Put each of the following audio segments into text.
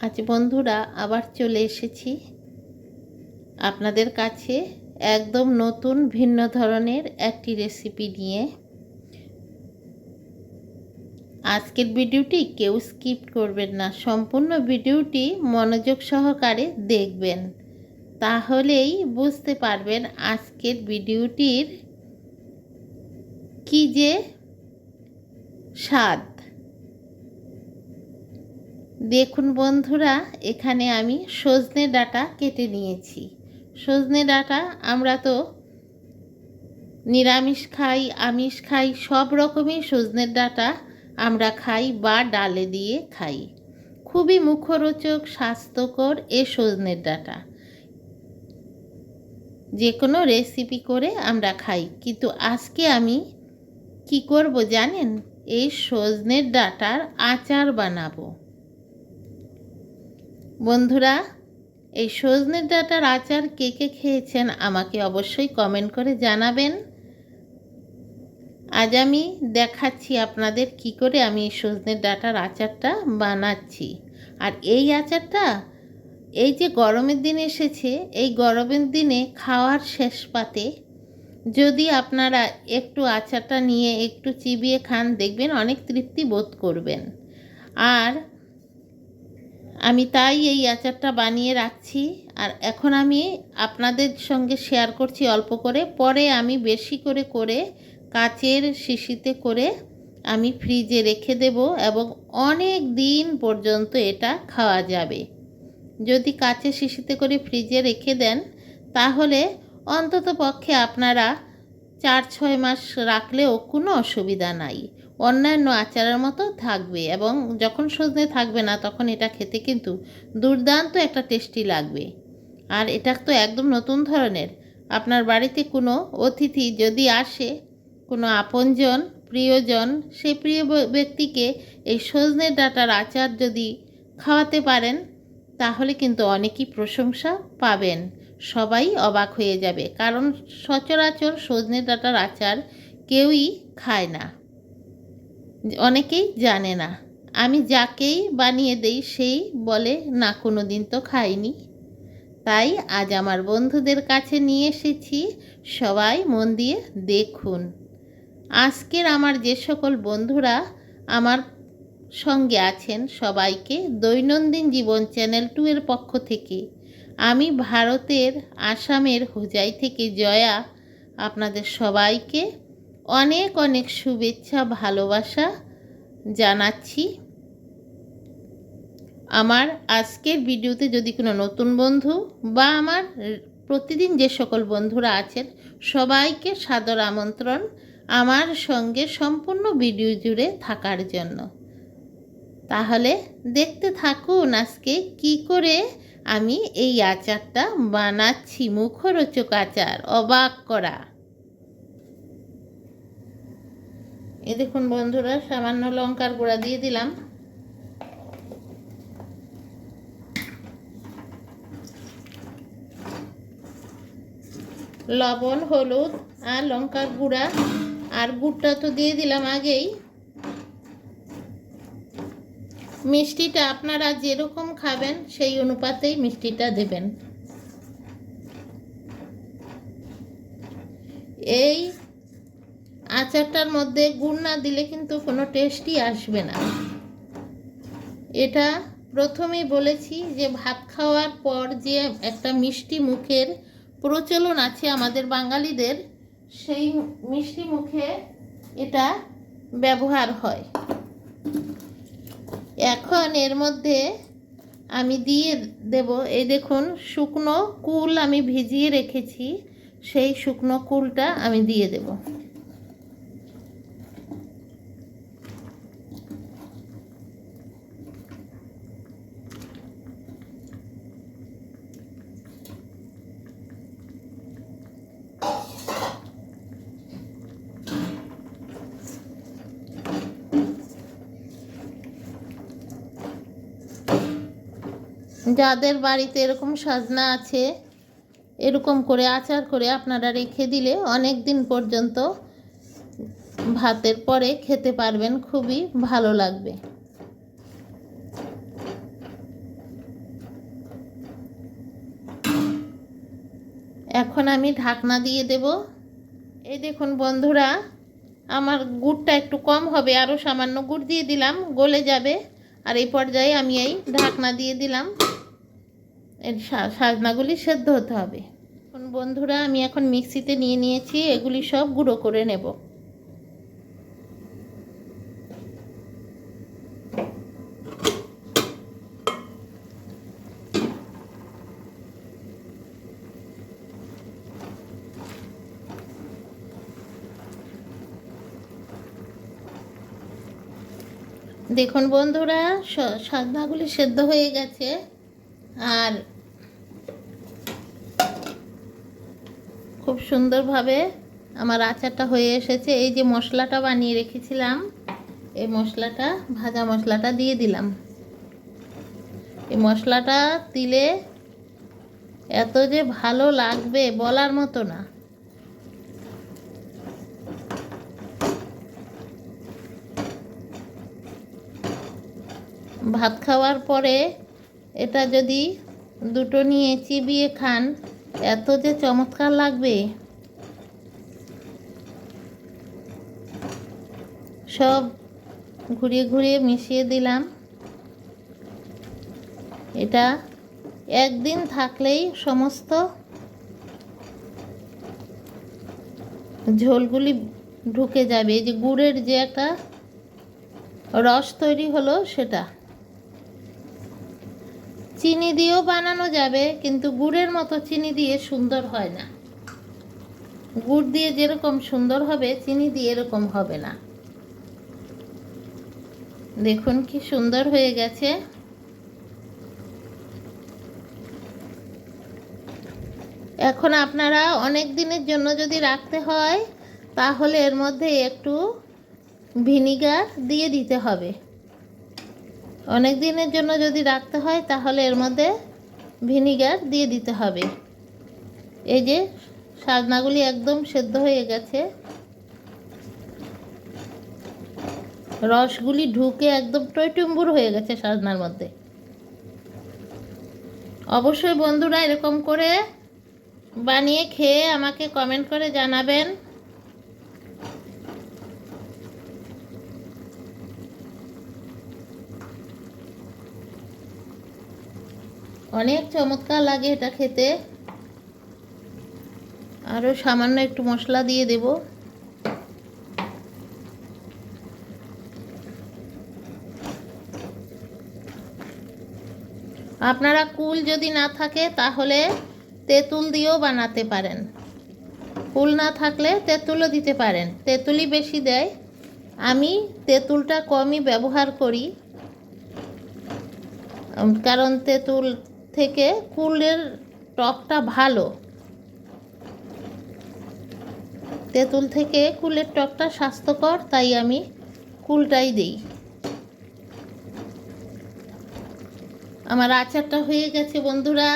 আজ বন্ধুরা আবার চলে এসেছি আপনাদের কাছে একদম নতুন ভিন্ন ধরনের একটি রেসিপি নিয়ে। আজকের ভিডিওটি কেউ স্কিপ করবেন না, সম্পূর্ণ ভিডিওটি মনোযোগ সহকারে দেখবেন, তাহলেই বুঝতে পারবেন আজকের ভিডিওটির কি যে স্বাদ। দেখুন বন্ধুরা, এখানে আমি সজনে ডাঁটা কেটে নিয়েছি। সজনে ডাঁটা আমরা তো নিরামিষ খাই, আমিষ খাই, সব রকমই সজনের ডাঁটা আমরা খাই বা ডালে দিয়ে খাই। খুবই মুখরোচক, স্বাস্থ্যকর এই সজনের ডাঁটা যে কোনো রেসিপি করে আমরা খাই। কিন্তু আজকে আমি কি করব জানেন? এই সজনের ডাঁটার আচার বানাবো। বন্ধুরা, এই সজনের ডাঁটার আচার কে কে খেয়েছেন আমাকে অবশ্যই কমেন্ট করে জানাবেন। আজ আমি দেখাচ্ছি আপনাদের কি করে আমি এই সজনের ডাঁটার আচারটা বানাচ্ছি। আর এই আচারটা এই যে গরমের দিন এসেছে, এই গরমের দিনে খাওয়ার শেষ পাতে যদি আপনারা একটু আচারটা নিয়ে একটু চিবিয়ে খান, দেখবেন অনেক তৃপ্তি বোধ করবেন। আর আমি তাই এই আচারটা বানিয়ে রাখছি। আর এখন আমি আপনাদের সঙ্গে শেয়ার করছি অল্প করে, পরে আমি বেশি করে করে কাচের শিশিতে করে আমি ফ্রিজে রেখে দেব এবং অনেক দিন পর্যন্ত এটা খাওয়া যাবে। যদি কাচের শিশিতে করে ফ্রিজে রেখে দেন তাহলে অন্তত পক্ষে আপনারা 4-6 মাস রাখলেও কোনো অসুবিধা নাই, অন্যান্য আচারের মতো থাকবে। এবং যখন সজনে থাকবে না তখন এটা খেতে কিন্তু দুর্দান্ত একটা টেস্টি লাগবে। আর এটা তো একদম নতুন ধরনের। আপনার বাড়িতে কোনো অতিথি যদি আসে, কোনো আপনজন প্রিয়জন, সেই প্রিয় ব্যক্তিকে এই সজনে ডাঁটার আচার যদি খাওয়াতে পারেন তাহলে কিন্তু অনেকই প্রশংসা পাবেন, সবাই অবাক হয়ে যাবে। কারণ সচরাচর সজনে ডাঁটার আচার কেউই খায় না, অনেকেই জানে না। আমি যাকেই বানিয়ে দেই সেই বলে না কোনো দিন তো খাইনি। তাই আজ আমার বন্ধুদের কাছে নিয়ে এসেছি, সবাই মন দিয়ে দেখুন। আজকের আমার যে সকল বন্ধুরা আমার সঙ্গে আছেন সবাইকে দৈনন্দিন জীবন চ্যানেল 2 এর পক্ষ থেকে আমি ভারতের আসামের হোজাই থেকে জয়া আপনাদের সবাইকে অনেক অনেক শুভেচ্ছা ভালোবাসা জানাচ্ছি। আমার আজকের ভিডিওতে যদি কোনো নতুন বন্ধু বা আমার প্রতিদিন যে সকল বন্ধুরা আছেন সবাইকে সাদর আমন্ত্রণ আমার সঙ্গে সম্পূর্ণ ভিডিও জুড়ে থাকার জন্য। তাহলে দেখতে থাকুন আজকে কি করে আমি এই আচারটা বানাচ্ছি, মুখরোচক আচার, অবাক করা। এই দেখুন বন্ধুরা, সামান্য লঙ্কার গুঁড়া দিয়ে দিলাম, লবণ, হলুদ আর লঙ্কার গুঁড়া, আর গুড়টা তো দিয়ে দিলাম আগেই। মিষ্টিটা আপনারা যেরকম খাবেন সেই অনুপাতেই মিষ্টিটা দেবেন। এই আচারটার মধ্যে গুড় না দিলে কিন্তু কোনো টেস্টই আসবে না। এটা প্রথমেই বলেছি যে ভাত খাওয়ার পর যে একটা মিষ্টি মুখের প্রচলন আছে আমাদের বাঙালিদের, সেই মিষ্টি মুখে এটা ব্যবহার হয়। এখন এর মধ্যে আমি দিয়ে দেব, এই দেখুন শুকনো কুল আমি ভিজিয়ে রেখেছি, সেই শুকনো কুলটা আমি দিয়ে দেব। যাদের বাড়িতে এরকম সজনা আছে, এরকম করে আচার করে আপনারা রেখে দিলে অনেক দিন পর্যন্ত ভাতের পরে খেতে পারবেন, খুবই ভালো লাগবে। এখন আমি ঢাকনা দিয়ে দেব। এই দেখুন বন্ধুরা, আমার গুড়টা একটু কম হবে, আরও সামান্য গুড় দিয়ে দিলাম, গলে যাবে। আর এই পর্যায়ে আমি এই ঢাকনা দিয়ে দিলাম। এর সাজনাগুলি সেদ্ধ হতে হবে। এখন বন্ধুরা আমি এখন মিক্সিতে নিয়ে নিয়েছি, এগুলি সব গুঁড়ো করে নেব। দেখুন বন্ধুরা, সাজনাগুলি সেদ্ধ হয়ে গেছে আর খুব সুন্দরভাবে আমার আচারটা হয়ে এসেছে। এই যে মশলাটা বানিয়ে রেখেছিলাম, এই মশলাটা, ভাজা মশলাটা দিয়ে দিলাম। এই মশলাটা দিলে এত যে ভালো লাগবে বলার মতো না। ভাত খাওয়ার পরে এটা যদি দুটো নিয়ে চিবিয়ে খান, এত যে চমৎকার লাগবে। সব ঘুরিয়ে ঘুরিয়ে মিশিয়ে দিলাম। এটা একদিন থাকলেই সমস্ত ঝোলগুলি ঢুকে যাবে। এই যে গুড়ের যে একটা রস তৈরি হলো সেটা। চিনি দিয়েও বানানো যাবে, কিন্তু গুড়ের মতো চিনি দিয়ে সুন্দর হয় না। গুড় দিয়ে যেরকম সুন্দর হবে, চিনি দিয়ে এরকম হবে না। দেখুন কি সুন্দর হয়ে গেছে। এখন আপনারা অনেক দিনের জন্য যদি রাখতে হয়, তাহলে এর মধ্যে একটু ভিনিগার দিয়ে দিতে হবে। অনেক দিনের জন্য যদি রাখতে হয়, তাহলে এর মধ্যে ভিনিগার দিয়ে দিতে হবে। এই যে সাজনাগুলি একদম সেদ্ধ হয়ে গেছে, রসগুলি ঢুকে একদম টইটুম্বুর হয়ে গেছে সাজনার মধ্যে। অবশ্যই বন্ধুরা এরকম করে বানিয়ে খেয়ে আমাকে কমেন্ট করে জানাবেন। অনেক চমৎকার লাগে এটা খেতে। আরও সামান্য একটু মশলা দিয়ে দেব। আপনারা কুল যদি না থাকে তাহলে তেঁতুল দিয়েও বানাতে পারেন। কুল না থাকলে তেঁতুলও দিতে পারেন, তেঁতুলই বেশি দেয়। আমি তেঁতুলটা কমই ব্যবহার করি, কারণ তেঁতুল থেকে কুলের টকটা ভালো। তেঁতুল থেকে কুলের টকটা স্বাস্থ্যকর, তাই আমি কুলটাই দিই। আমার আচারটা হয়ে গেছে বন্ধুরা।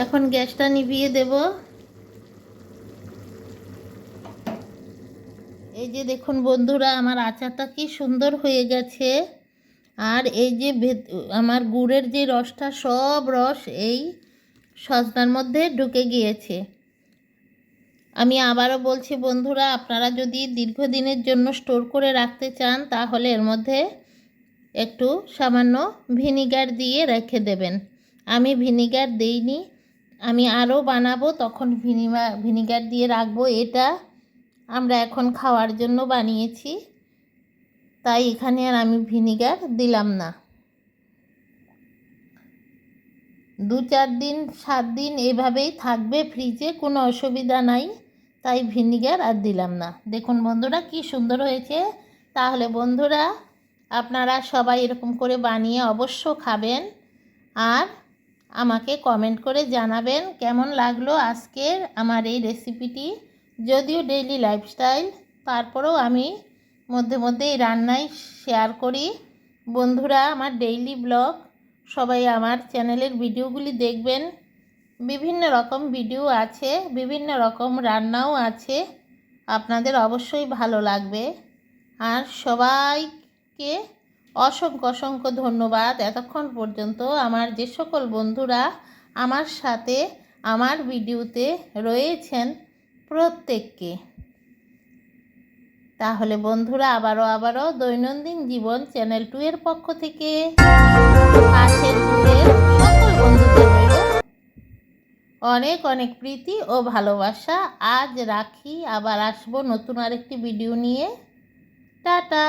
এখন গ্যাসটা নিভিয়ে দেব। এই যে দেখুন বন্ধুরা, আমার আচারটা কি সুন্দর হয়ে গেছে। আর এই যে আমার গুড়ের যে রসটা, সব রস এই সজনার মধ্যে ঢুকে গিয়েছে। আমি আবারও বলছি বন্ধুরা, আপনারা যদি দীর্ঘদিনের জন্য স্টোর করে রাখতে চান, তাহলে এর মধ্যে একটু সামান্য ভিনিগার দিয়ে রেখে দেবেন। আমি ভিনিগার দেইনি, আমি আরও বানাবো তখন ভিনিগার দিয়ে রাখবো। এটা আমরা এখন খাওয়ার জন্য বানিয়েছি, তাই এখানে আর আমি ভিনিগার দিলাম না। 2-4 দিন 7 দিন এভাবেই থাকবে ফ্রিজে, কোনো অসুবিধা নাই, তাই ভিনিগার আর দিলাম না। দেখুন বন্ধুরা কি সুন্দর হয়েছে। তাহলে বন্ধুরা আপনারা সবাই এরকম করে বানিয়ে অবশ্য খাবেন, আর আমাকে কমেন্ট করে জানাবেন কেমন লাগলো আজকের আমার এই রেসিপিটি। যদিও ডেইলি লাইফস্টাইল, তারপরেও আমি মধ্যে মধ্যে এই রান্নাই শেয়ার করি। বন্ধুরা আমার ডেইলি ব্লগ, সবাই আমার চ্যানেলের ভিডিওগুলি দেখবেন। বিভিন্ন রকম ভিডিও আছে, বিভিন্ন রকম রান্নাও আছে, আপনাদের অবশ্যই ভালো লাগবে। আর সবাইকে অসংখ্য অসংখ্য ধন্যবাদ এতক্ষণ পর্যন্ত আমার যে সকল বন্ধুরা আমার সাথে আমার ভিডিওতে রয়েছেন প্রত্যেককে। তাহলে বন্ধুরা আবারও দৈনন্দিন জীবন চ্যানেল 2 এর পক্ষ থেকে কাছের দূরের সকল বন্ধুদের রইল অনেক অনেক প্রীতি ও ভালোবাসা। আজ রাখি, আবার আসবো নতুন আরেকটি ভিডিও নিয়ে। টাটা।